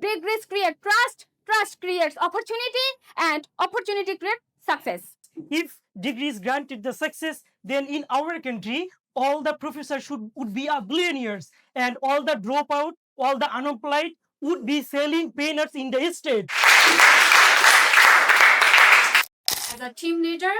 degrees create trust, trust creates opportunity, and opportunity creates success. If degrees granted the success, then in our country, all the professors would be a billionaires, and all the dropout, all the unemployed would be selling peanuts in the estate. As a team leader,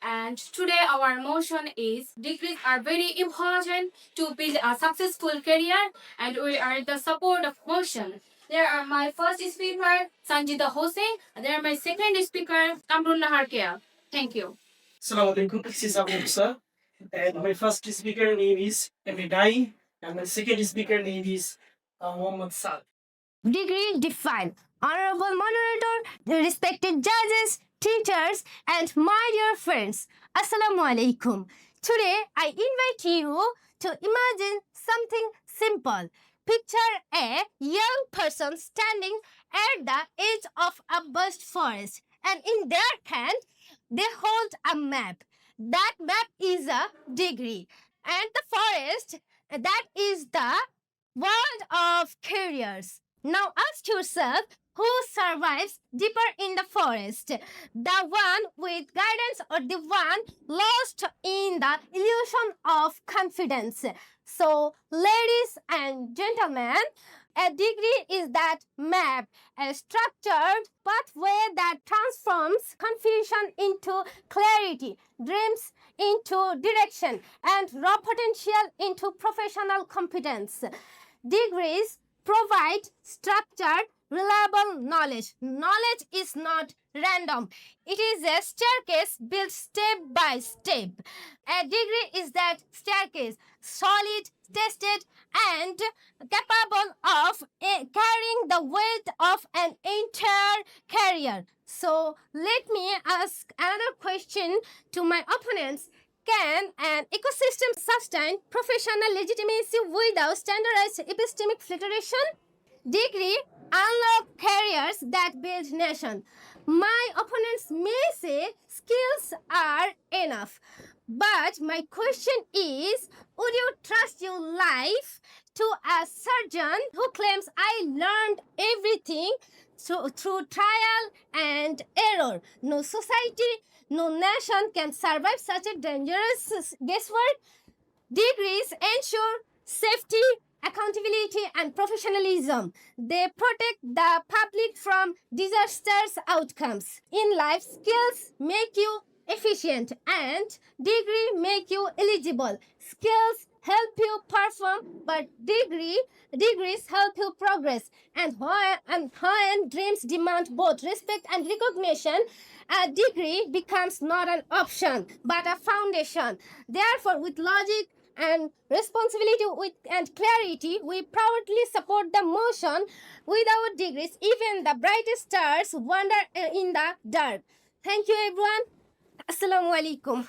and today our motion is degrees are very important to build a successful career, and we are the support of motion. There are my first speaker, Sanjita Hossein, and there are my second speaker, Kamrun Naharkia. Thank you. Assalamu alaikum, this is Abu Musa, and my first speaker name is Emidai, and my second speaker name is Mohammad Sal. Degree defined. Honorable moderator, respected judges, teachers, and my dear friends. Assalamu alaikum. Today I invite you to imagine something simple. Picture a young person standing at the edge of a vast forest, and in their hand they hold a map. That map is a degree, and the forest, that is the world of careers. Now ask yourself, who survives deeper in the forest? The one with guidance or the one lost in the illusion of confidence? So, ladies and gentlemen, a degree is that map, a structured pathway that transforms confusion into clarity, dreams into direction, and raw potential into professional competence. Degrees provide structured, reliable knowledge. Knowledge is not random. It is a staircase built step by step. A degree is that staircase, solid, tested, and capable of carrying the weight of an entire career. So let me ask another question to my opponents. Can an ecosystem sustain professional legitimacy without standardized epistemic filtration? Degree unlock careers that build nation. My opponents may say skills are enough. But my question is, would you trust your life to a surgeon who claims I learned everything through trial and error? No society, no nation can survive such a dangerous guesswork. Degrees ensure safety, accountability, and professionalism. They protect the public from disastrous outcomes. In life, skills make you efficient and degree make you eligible. Skills help you perform, but degrees help you progress. And when dreams demand both respect and recognition, a degree becomes not an option but a foundation. Therefore, with logic and responsibility and clarity, we proudly support the motion. Without degrees, even the brightest stars wander in the dark. Thank you, everyone. Assalamu alaikum.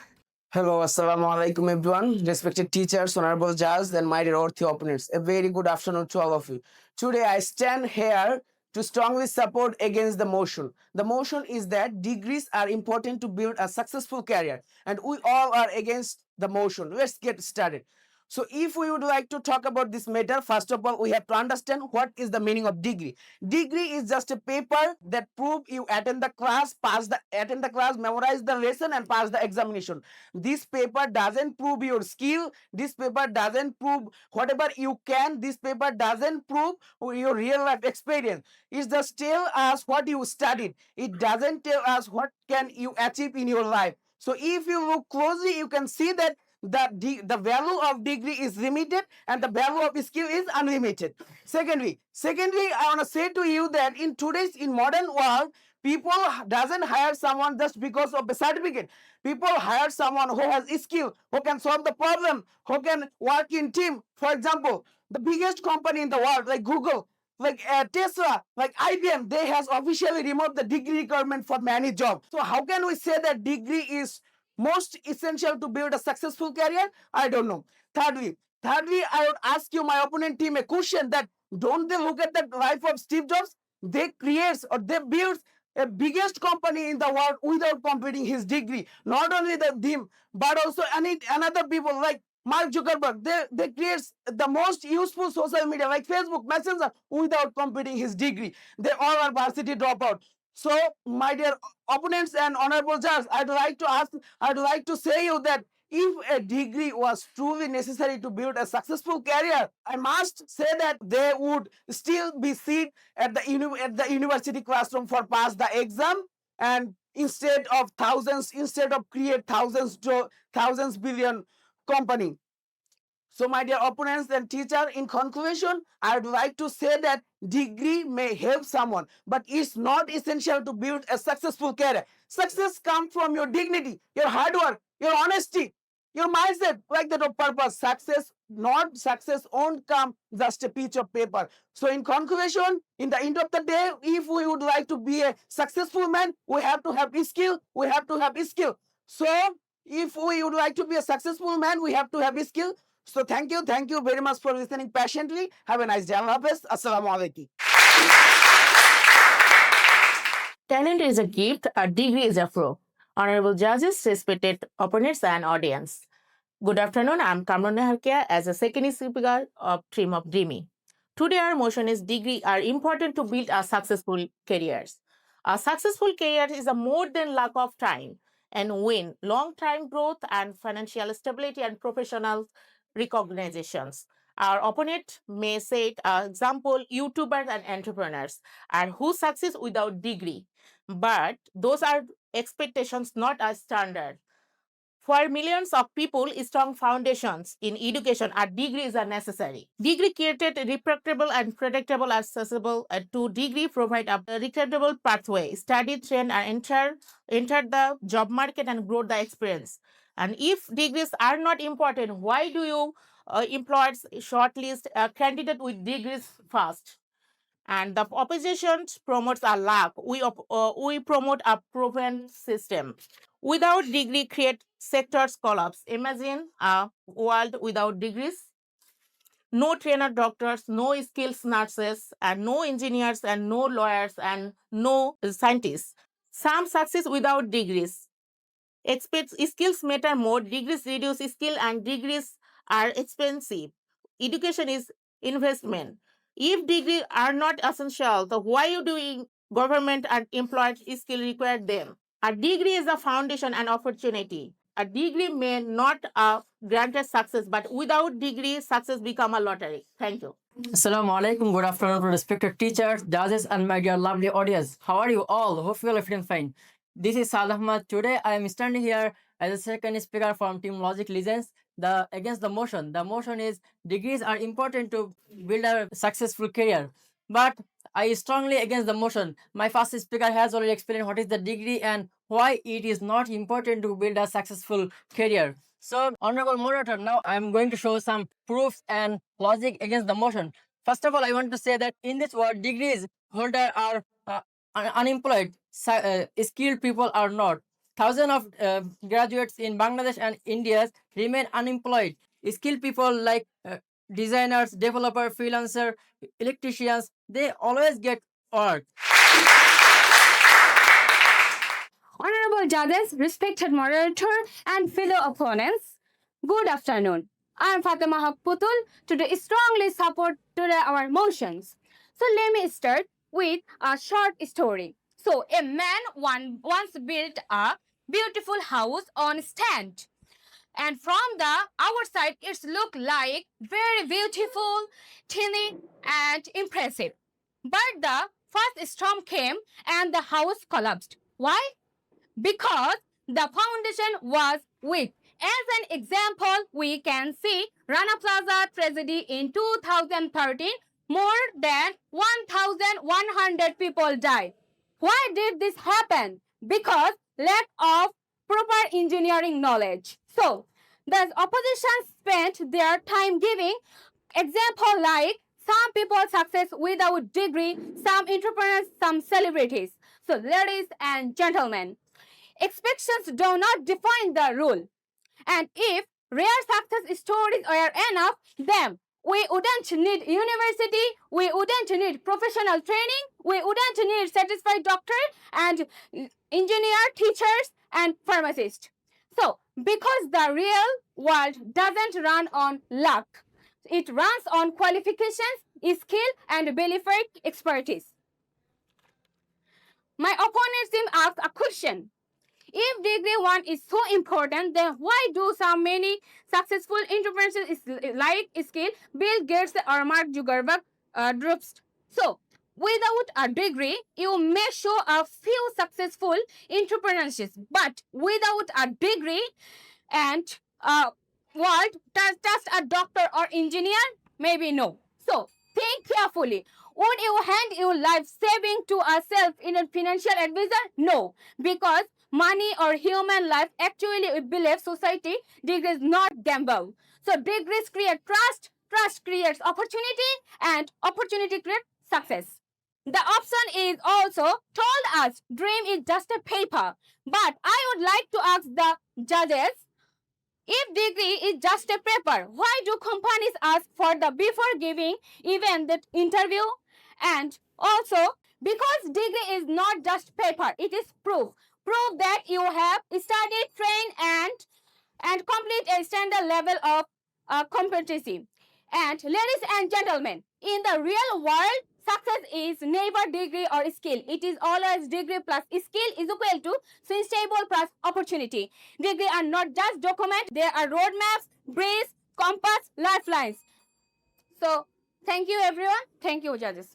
Hello, assalamu alaikum everyone, respected teachers, honorable judges, and my dear worthy opponents. A very good afternoon to all of you. Today I stand here to strongly support against the motion. The motion is that degrees are important to build a successful career, and we all are against the motion. Let's get started. So if we would like to talk about this matter, first of all, we have to understand what is the meaning of degree. Degree is just a paper that prove you attend the class, attend the class, memorize the lesson, and pass the examination. This paper doesn't prove your skill. This paper doesn't prove whatever you can. This paper doesn't prove your real life experience. It just tell us what you studied. It doesn't tell us what can you achieve in your life. So if you look closely, you can see that the value of degree is limited and the value of skill is unlimited. Secondly, I want to say to you that in modern world, people doesn't hire someone just because of a certificate. People hire someone who has skill, who can solve the problem, who can work in team. For example, the biggest company in the world like Google, like Tesla, like IBM, they has officially removed the degree requirement for many jobs. So how can we say that degree is most essential to build a successful career? I don't know. Thirdly, I would ask you, my opponent team, a question that don't they look at the life of Steve Jobs? They create or they build a biggest company in the world without completing his degree. Not only them, but also another people like Mark Zuckerberg, they creates the most useful social media like Facebook, Messenger without completing his degree. They all are varsity dropout. So, my dear opponents and honorable judges, I'd like to say you that if a degree was truly necessary to build a successful career, I must say that they would still be seated at the university classroom for pass the exam, and instead of create thousands billion company. So, my dear opponents and teacher, in conclusion, I would like to say that degree may help someone, but it's not essential to build a successful career. Success comes from your dignity, your hard work, your honesty, your mindset, like that of purpose. Success won't come just a piece of paper. So, in conclusion, in the end of the day, if we would like to be a successful man, we have to have skill. We have to have skill. So, if we would like to be a successful man, we have to have skill. So thank you very much for listening patiently. Have a nice day. Allah Hafiz. Assalamu alaikum. Talent is a gift, a degree is a pro. Honorable judges, respected opponents, and audience. Good afternoon, I'm Kamran Harkia as a second speaker of Dream of Dreamy. Today, our motion is degree are important to build a successful careers. A successful career is a more than lack of time and win long-term growth and financial stability and professional recognitions. Our opponent may say, example, YouTubers and entrepreneurs are who success without degree, but those are expectations, not a standard. For millions of people, strong foundations in education or degrees are necessary. Degree created reproducible and predictable accessible to degree provide a recruitable pathway. Study, train, and enter the job market and grow the experience. And if degrees are not important, why do you employers shortlist a candidate with degrees first? And the opposition promotes a lack. We promote a proven system. Without degree, create sectors collapse. Imagine a world without degrees. No trainer doctors, no skills nurses, and no engineers, and no lawyers, and no scientists. Some success without degrees. Skills matter more. Degrees reduce skill, and degrees are expensive. Education is investment. If degrees are not essential, then why do government and employers skill require them? A degree is a foundation and opportunity. A degree may not granted success, but without degree, success become a lottery. Thank you. Assalamu alaikum. Good afternoon to respected teachers, judges, and my dear lovely audience. How are you all? Hope you are feeling fine. This is Salah Ahmad. Today I am standing here as a second speaker from Team Logic Legends. Against the motion. The motion is degrees are important to build a successful career. But I strongly against the motion. My first speaker has already explained what is the degree and why it is not important to build a successful career. So, honorable moderator, now I am going to show some proofs and logic against the motion. First of all, I want to say that in this world, degrees holder are unemployed, skilled people are not. Thousands of graduates in Bangladesh and India remain unemployed. Skilled people like designers, developers, freelancers, electricians, they always get work. Honorable judges, respected moderator, and fellow opponents, good afternoon. I am Fatima Hakputul to strongly support our motions. So let me start with a short story. So a man once built a beautiful house on stand. And from the outside, it looked like very beautiful, tiny, and impressive. But the first storm came and the house collapsed. Why? Because the foundation was weak. As an example, we can see Rana Plaza tragedy in 2013. More than 1,100 people died. Why did this happen? Because lack of proper engineering knowledge. So, the opposition spent their time giving example like some people success without degree, some entrepreneurs, some celebrities. So, ladies and gentlemen, expectations do not define the rule. And if rare success stories were enough, then we wouldn't need university, we wouldn't need professional training, we wouldn't need satisfied doctor and engineer, teachers, and pharmacists. So, Because the real world doesn't run on luck. It runs on qualifications, skill, and verified expertise. My opponent team asks a question. If degree 1 is so important, then why do so many successful entrepreneurs like skill, Bill Gates or Mark Zuckerberg drops? So, without a degree, you may show a few successful entrepreneurs, but without a degree and world, just a doctor or engineer, maybe no. So, think carefully. Would you hand your life saving to a financial advisor? No, because money or human life actually we believe society degrees not gamble. So degrees create trust, trust creates opportunity, and opportunity creates success. The option is also told us dream is just a paper. But I would like to ask the judges, if degree is just a paper, why do companies ask for the before giving even the interview? And also, because degree is not just paper, it is proof. Proof that you have studied, trained, and complete a standard level of competency. And ladies and gentlemen, in the real world, success is never degree or skill. It is always degree plus skill is equal to stable plus opportunity. Degree are not just document, they are roadmaps, bridges, compass, lifelines. So, thank you everyone. Thank you, judges.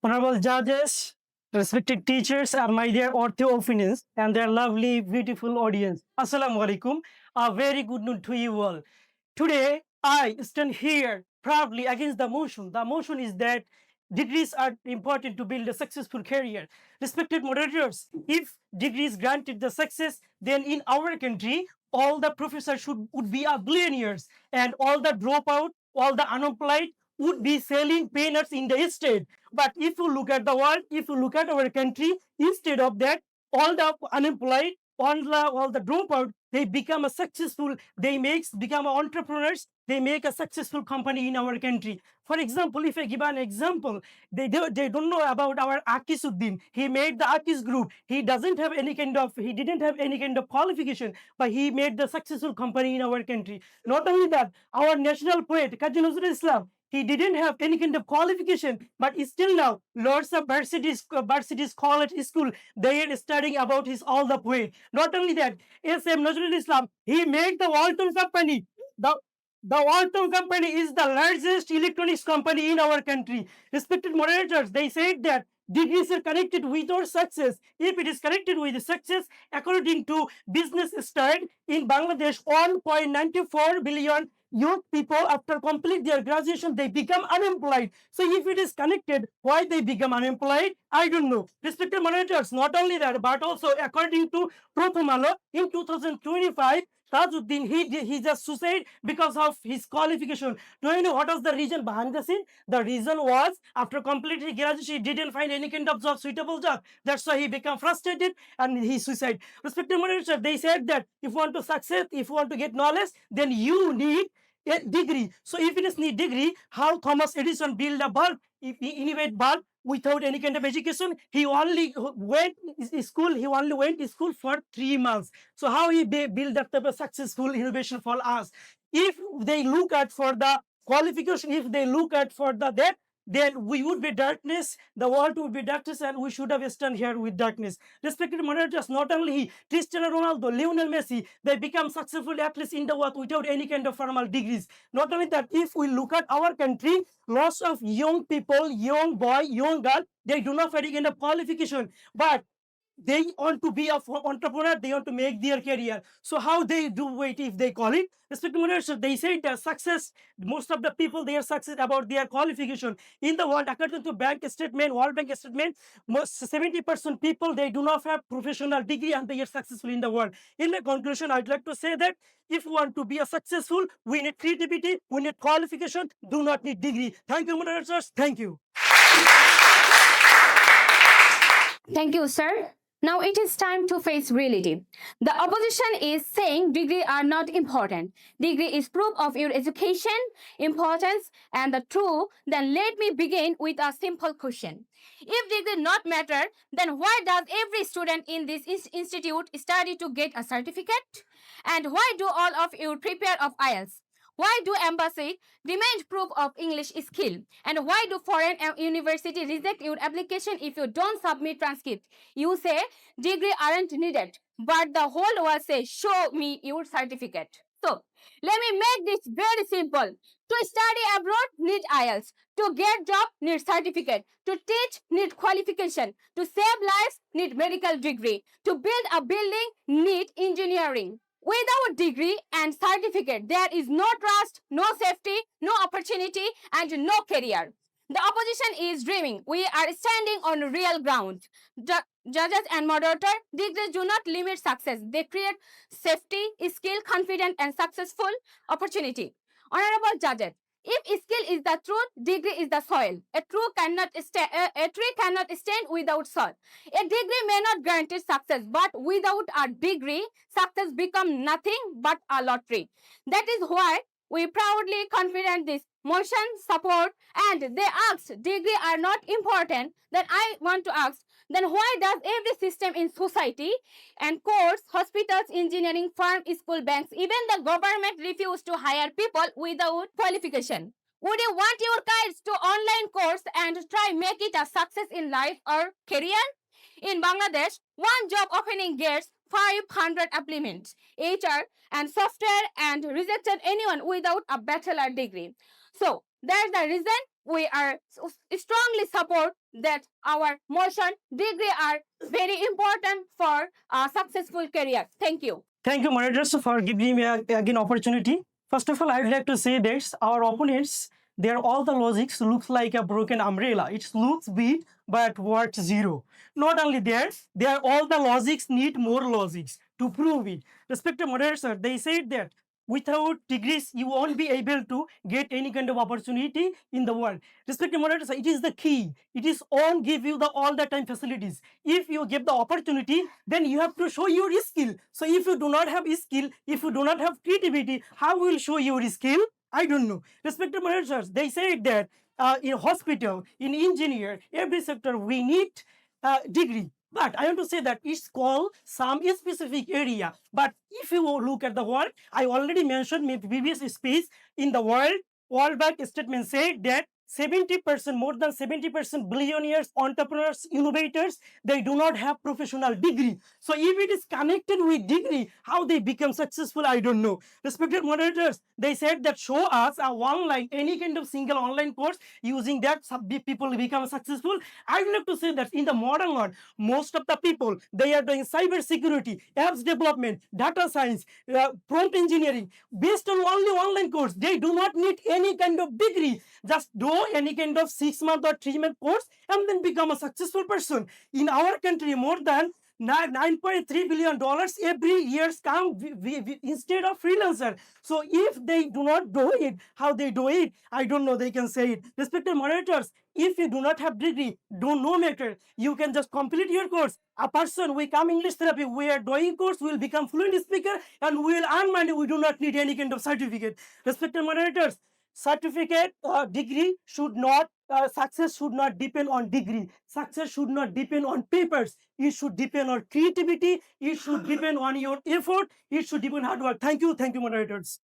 Honorable judges, respected teachers, and my dear ortho opinions, and their lovely, beautiful audience. Assalamu alaikum. A very good noon to you all. Today, I stand here proudly against the motion. The motion is that degrees are important to build a successful career. Respected moderators, if degrees granted the success, then in our country, all the professors would be billionaires, and all the dropout, all the unemployed would be selling peanuts in the state. But if you look at the world, if you look at our country, instead of that, all the unemployed, all the dropout, they become a successful, become entrepreneurs, they make a successful company in our country. For example, if I give an example, they don't know about our Akisuddin. He made the Akis group. He didn't have any kind of qualification, but he made the successful company in our country. Not only that, our national poet, Kazi Nazrul Islam, he didn't have any kind of qualification, but still now, lots of varsities college school, they are studying about his all the poet. Not only that, S.M. Nazrul Islam, he made the Walton company. The Walton company is the largest electronics company in our country. Respected moderators, they said that degrees are connected with our success. If it is connected with success, according to Business Start, in Bangladesh, 1.94 billion youth people after complete their graduation, they become unemployed. So if it is connected, why they become unemployed, I don't know. Respected moderators, not only that, but also according to Rothamb in 2025, Tajuddin, he just suicide because of his qualification. Do you know what was the reason behind the scene? The reason was after completing graduation, he didn't find any kind of suitable job. That's why he became frustrated and he suicide. Respected moderators, they said that if you want to succeed, if you want to get knowledge, then you need a degree. So if it is need degree, how Thomas Edison built a bulb, if he innovate bulb without any kind of education, he only went to school for 3 months. So how he build that type of successful innovation for us? If they look at for the qualification, if they look at for the that, then we would be darkness, the world would be darkness, and we should have stand here with darkness. Respected moderators, not only he, Cristiano Ronaldo, Lionel Messi, they become successful athletes in the world without any kind of formal degrees. Not only that, if we look at our country, lots of young people, young boy, young girl, they do not have any kind of qualification, but they want to be an entrepreneur, they want to make their career. So how they do it if they call it? Respected moderators, they say that success, most of the people, they are success about their qualification. In the world, according to bank statement, World Bank statement, most 70% people, they do not have professional degree and they are successful in the world. In my conclusion, I'd like to say that if you want to be a successful, we need creativity, we need qualification, do not need degree. Thank you, moderators. Thank you. Thank you, sir. Now it is time to face reality. The opposition is saying degrees are not important. Degree is proof of your education, importance, and the truth. Then let me begin with a simple question. If degree not matter, then why does every student in this institute study to get a certificate? And why do all of you prepare of IELTS? Why do embassy demand proof of English skill? And why do foreign university reject your application if you don't submit transcript? You say degree aren't needed, but the whole world says show me your certificate. So let me make this very simple. To study abroad need IELTS. To get job need certificate. To teach need qualification. To save lives need medical degree. To build a building need engineering. Without degree and certificate, there is no trust, no safety, no opportunity, and no career. The opposition is dreaming. We are standing on real ground. Judges and moderator, degrees do not limit success. They create safety, skill, confidence, and successful opportunity. Honorable judges, if skill is the truth, degree is the soil. A tree cannot stand without soil. A degree may not guarantee success, but without a degree, success becomes nothing but a lottery. That is why we proudly confident this motion support, and they asked degree are not important. Then I want to ask, then why does every system in society and courts, hospitals, engineering firm, school, banks, even the government refuse to hire people without qualification? Would you want your kids to online course and try make it a success in life or career? In Bangladesh, one job opening gets 500 applicants, HR and software, and rejected anyone without a bachelor degree. So that's the reason we are strongly support that our motion degree are very important for a successful career. Thank you. Thank you, moderators, for giving me again opportunity. First of all, I would like to say this: our opponents, their all the logics looks like a broken umbrella. It looks big but worth zero. Not only that, their all the logics need more logics to prove it. Respected moderators, sir, they said that without degrees you won't be able to get any kind of opportunity in the world. Respected moderators, sir, it is the key. It is on give you the all the time facilities. If you give the opportunity, then you have to show your skill. So if you do not have skill, if you do not have creativity, how will show your skill? I don't know. Respected moderators, they said that in hospital, in engineer, every sector we need degree. But I want to say that it's called some specific area. But if you look at the world, I already mentioned my previous speech in the World Bank statement said that 70%, more than 70% billionaires, entrepreneurs, innovators, they do not have professional degree. So if it is connected with degree, how they become successful, I don't know. Respected moderators, they said that show us a online, any kind of single online course, using that people become successful. I would like to say that in the modern world, most of the people, they are doing cyber security, apps development, data science, prompt engineering, based on only online course. They do not need any kind of degree. Just do any kind of 6-month or 3-month course and then become a successful person. In our country, more than $9.3 billion every year come instead of freelancer. So if they do not do it, how they do it, I don't know, they can say it. Respected moderators, if you do not have degree, don't no matter. You can just complete your course. A person, we come English therapy, we are doing course, we will become fluent speaker and we will earn money. We do not need any kind of certificate. Respected moderators, certificate degree should not success should not depend on degree. Success should not depend on papers. It should depend on creativity. It should depend on your effort. It should depend on hard work. Thank you, moderators.